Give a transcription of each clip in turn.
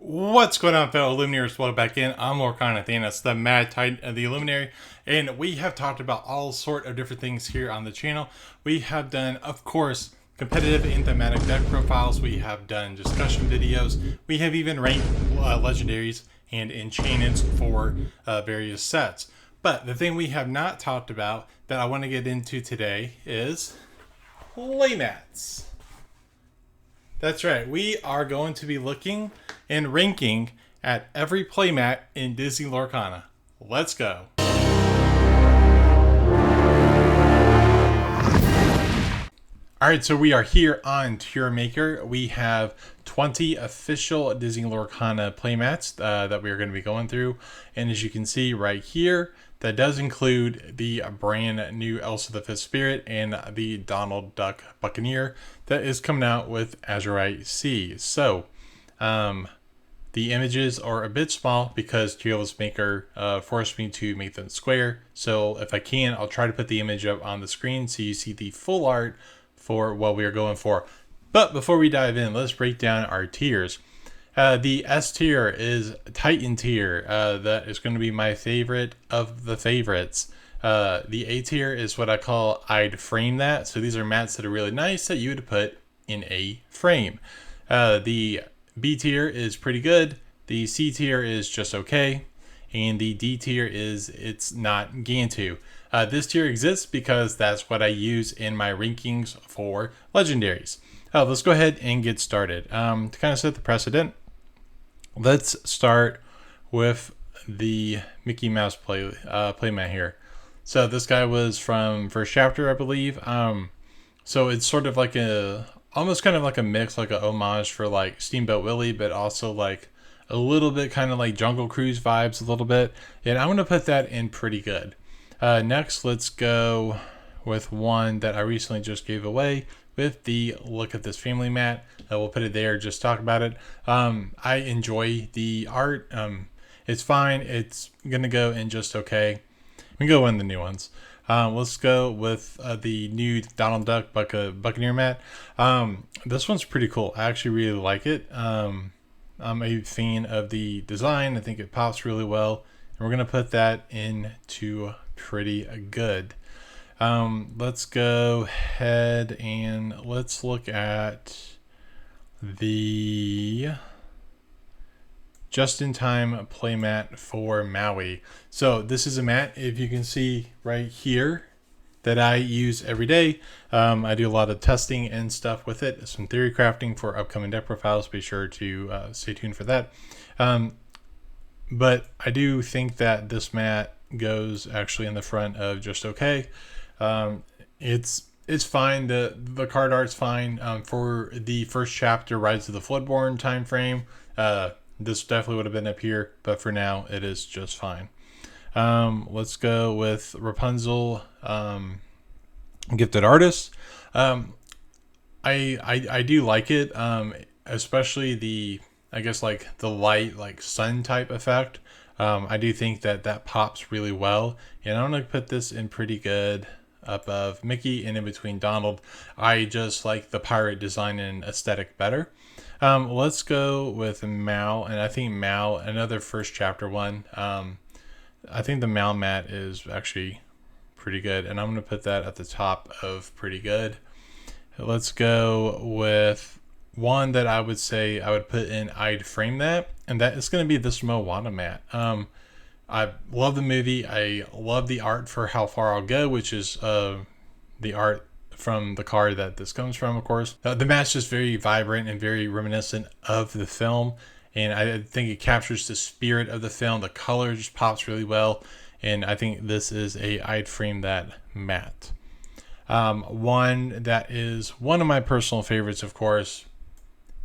What's going on, fellow Luminaries? Welcome back in. I'm Lorcana Thanos, the Mad Titan of the Illuminary, and we have talked about all sort of different things here on the channel. We have done, of course, competitive and thematic deck profiles. We have done discussion videos. We have even ranked legendaries and enchantments for various sets. But the thing we have not talked about that I want to get into today is playmats. That's right. We are going to be looking and ranking at every playmat in Disney Lorcana. Let's go. Alright, so we are here on Tier Maker. We have 20 official Disney Lorcana playmats that we are going to be going through. And as you can see right here, that does include the brand new Elsa the Fifth Spirit and the Donald Duck Buccaneer that is coming out with Azurite Sea. So, the images are a bit small because Tiera's Maker forced me to make them square. So if I can, I'll try to put the image up on the screen so you see the full art for what we are going for. But before we dive in, let's break down our tiers. The S tier is Titan tier. That is going to be my favorite of the favorites. The A tier is what I call I'd frame that. So these are mats that are really nice that you would put in a frame. The B tier is pretty good. The C tier is just okay. And the D tier is it's not Gantu. This tier exists because that's what I use in my rankings for legendaries. Let's go ahead and get started. To kind of set the precedent, let's start with the Mickey Mouse playmat here. So this guy was from first chapter, I believe. So it's sort of like almost kind of like a mix, like a homage for like Steamboat Willie, but also like a little bit kind of like Jungle Cruise vibes a little bit. And I'm going to put that in pretty good. Next, let's go with one that I recently just gave away with the Look at This Family mat. We'll put it there, just talk about it. I enjoy the art. It's fine. It's going to go in just okay. We can go in the new ones. Let's go with the new Donald Duck Buccaneer mat. This one's pretty cool. I actually really like it. I'm a fan of the design. I think it pops really well. And we're going to put that into pretty good. Let's go ahead and let's look at the just-in-time playmat for Maui. So this is a mat, if you can see right here, that I use every day. I do a lot of testing and stuff with it, some theory crafting for upcoming deck profiles. Be sure to stay tuned for that. But I do think that this mat goes actually in the front of just okay. It's fine. The card art's fine. For the first chapter, Rise of the Floodborn time frame, this definitely would have been up here, but for now it is just fine. Let's go with Rapunzel, Gifted Artist. I do like it, especially I guess like the light, like sun type effect. I do think that pops really well, and I'm gonna put this in pretty good above Mickey and in between Donald. I just like the pirate design and aesthetic better. Let's go with Mal, and I think Mal, another first chapter one. I think the Mal mat is actually pretty good, and I'm going to put that at the top of pretty good. Let's go with one that I would say I would put in I'd frame that, and that is going to be this Moana mat. I love the movie. I love the art for How Far I'll Go, which is the art from the card that this comes from, of course. The mat's just very vibrant and very reminiscent of the film, and I think it captures the spirit of the film. The color just pops really well, and I think this is I'd frame that mat. One that is one of my personal favorites, of course,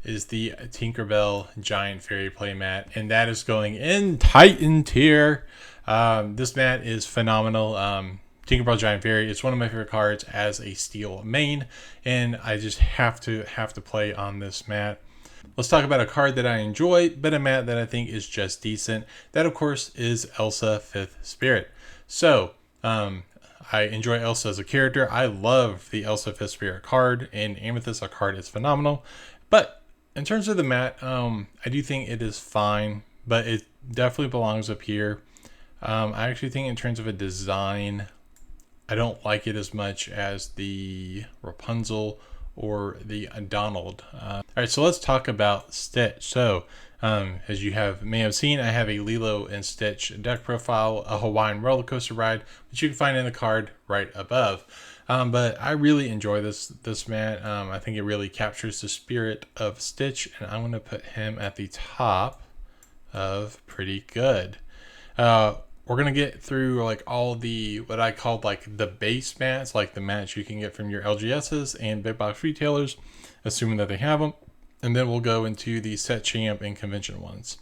is the Tinkerbell Giant Fairy playmat, and that is going in Titan tier. This mat is phenomenal. Tinkerbell Giant Fairy is one of my favorite cards as a steel main, and I just have to play on this mat. Let's talk about a card that I enjoy, but a mat that I think is just decent. That, of course, is Elsa Fifth Spirit. So, I enjoy Elsa as a character. I love the Elsa Fifth Spirit card, and Amethyst, a card is phenomenal. But in terms of the mat, I do think it is fine, but it definitely belongs up here. I actually think in terms of a design, I don't like it as much as the Rapunzel or the Donald. All right, so let's talk about Stitch. So, as you may have seen, I have a Lilo and Stitch deck profile, a Hawaiian roller coaster ride, which you can find in the card right above. But I really enjoy this mat. I think it really captures the spirit of Stitch, and I'm going to put him at the top of pretty good. We're gonna get through like all the what I called like the base mats, like the mats you can get from your LGSs and big box retailers, assuming that they have them, and then we'll go into the set champ and convention ones.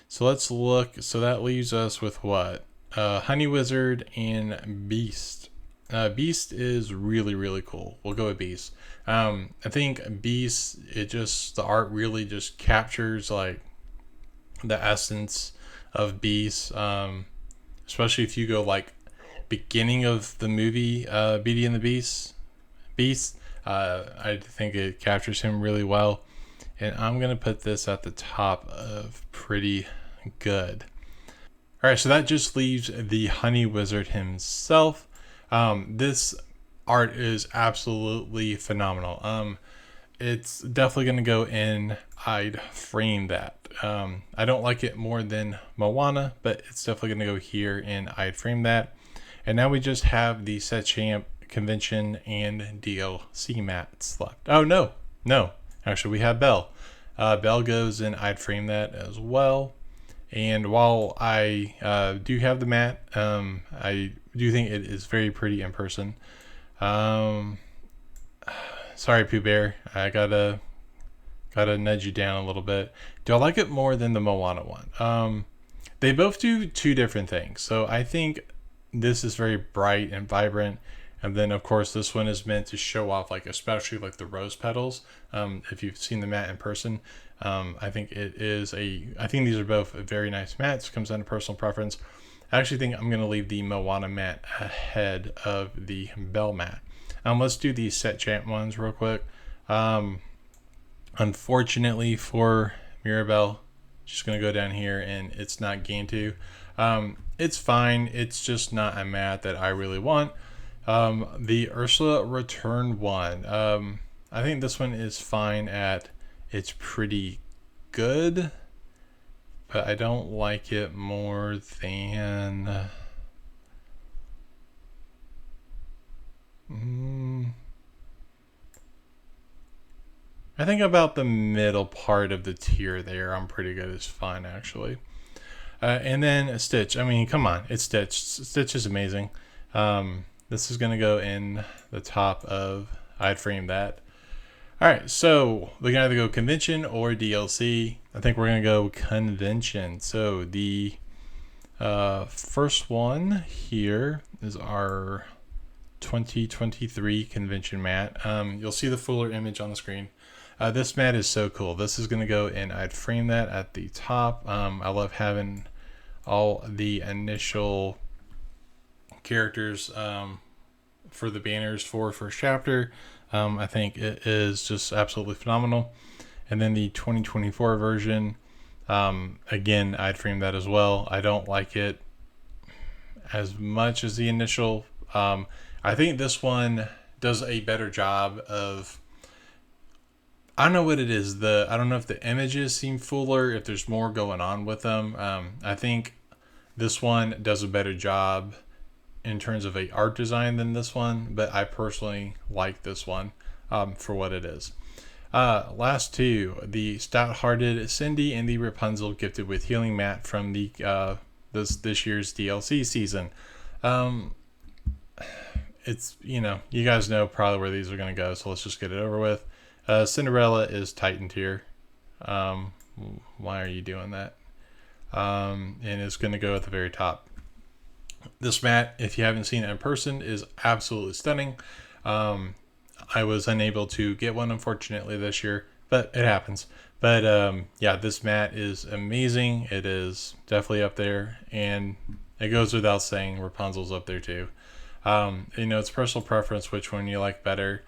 So let's look. So that leaves us with what? Honey Wizard and Beast. Beast is really cool. We'll go with Beast. I think Beast, the art really just captures like the essence of Beast. Especially if you go like beginning of the movie Beauty and the Beast. I think it captures him really well, and I'm gonna put this at the top of pretty good. All right, so that just leaves the Honey Wizard himself. This art is absolutely phenomenal. It's definitely gonna go in. I'd frame that. I don't like it more than Moana, but it's definitely going to go here, and I'd frame that. And now we just have the set champ, convention, and DLC mats left. Oh, no. Actually, we have Belle. Belle goes in, I'd frame that as well. And while I do have the mat, I do think it is very pretty in person. Sorry, Pooh Bear. I gotta nudge you down a little bit. Do I like it more than the Moana one? They both do two different things. So I think this is very bright and vibrant, and then of course this one is meant to show off, like especially like the rose petals. If you've seen the mat in person, I think I think these are both very nice mats. Comes down to personal preference. I actually think I'm gonna leave the Moana mat ahead of the Belle mat. Let's do the set champ ones real quick. Unfortunately for Mirabelle, she's going to go down here, and it's not gained to. It's fine. It's just not a mat that I really want. The Ursula Return one. I think this one is fine it's pretty good, but I don't like it more than... I think about the middle part of the tier there. I'm pretty good. It's fine, actually. And then Stitch. I mean, come on. It's Stitch. Stitch is amazing. This is going to go in the top of... I'd frame that. All right, so we can either go convention or DLC. I think we're going to go convention. So the first one here is our 2023 convention mat. You'll see the fuller image on the screen. This mat is so cool. This is going to go in. I'd frame that at the top. I love having all the initial characters for the banners for first chapter. I think it is just absolutely phenomenal. And then the 2024 version, again, I'd frame that as well. I don't like it as much as the initial. I think this one does a better job of... I don't know what it is. I don't know if the images seem fuller, if there's more going on with them. I think this one does a better job in terms of a art design than this one, but I personally like this one for what it is. Last two, the Stout-Hearted Cindy and the Rapunzel Gifted with Healing mat from the this year's DLC season. It's, you guys know probably where these are going to go, so let's just get it over with. Cinderella is tightened here. Why are you doing that? And it's going to go at the very top. This mat, if you haven't seen it in person, is absolutely stunning. I was unable to get one, unfortunately, this year, but it happens. But yeah, this mat is amazing. It is definitely up there, and it goes without saying Rapunzel's up there too. It's personal preference which one you like better.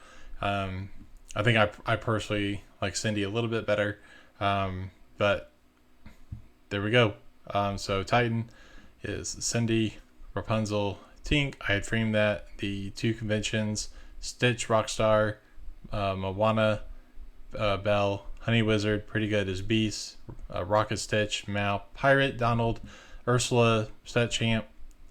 I think I personally like Cindy a little bit better. But there we go. So Titan is Cindy, Rapunzel, Tink. I had framed that. The two conventions, Stitch, Rockstar, Moana, Belle, Honey Wizard, pretty good as Beast, Rocket Stitch, Mal, Pirate, Donald, Ursula, Set Champ,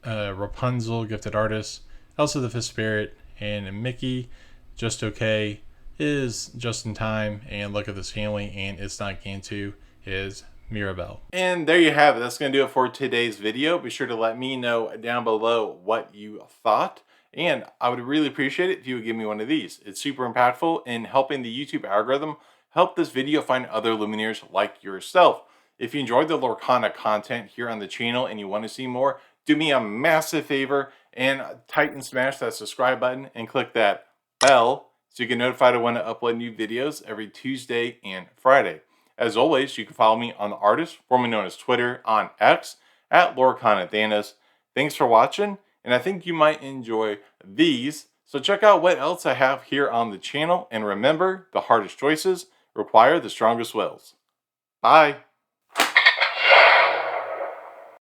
Rapunzel, Gifted Artist, Elsa the Fifth Spirit, and Mickey, just okay, is just in time, and Look at This Family, and It's Not Gantu is Mirabelle. And there you have it. That's going to do it for today's video. Be sure to let me know down below what you thought. And I would really appreciate it if you would give me one of these. It's super impactful in helping the YouTube algorithm help this video find other Lumineers like yourself. If you enjoyed the Lorcana content here on the channel and you want to see more, do me a massive favor and type and smash that subscribe button and click that bell so you get notified of when I upload new videos every Tuesday and Friday. As always, you can follow me on the artist, formerly known as Twitter, on X, at LorcanaThanos. Thanks for watching, and I think you might enjoy these. So check out what else I have here on the channel, and remember, the hardest choices require the strongest wills. Bye!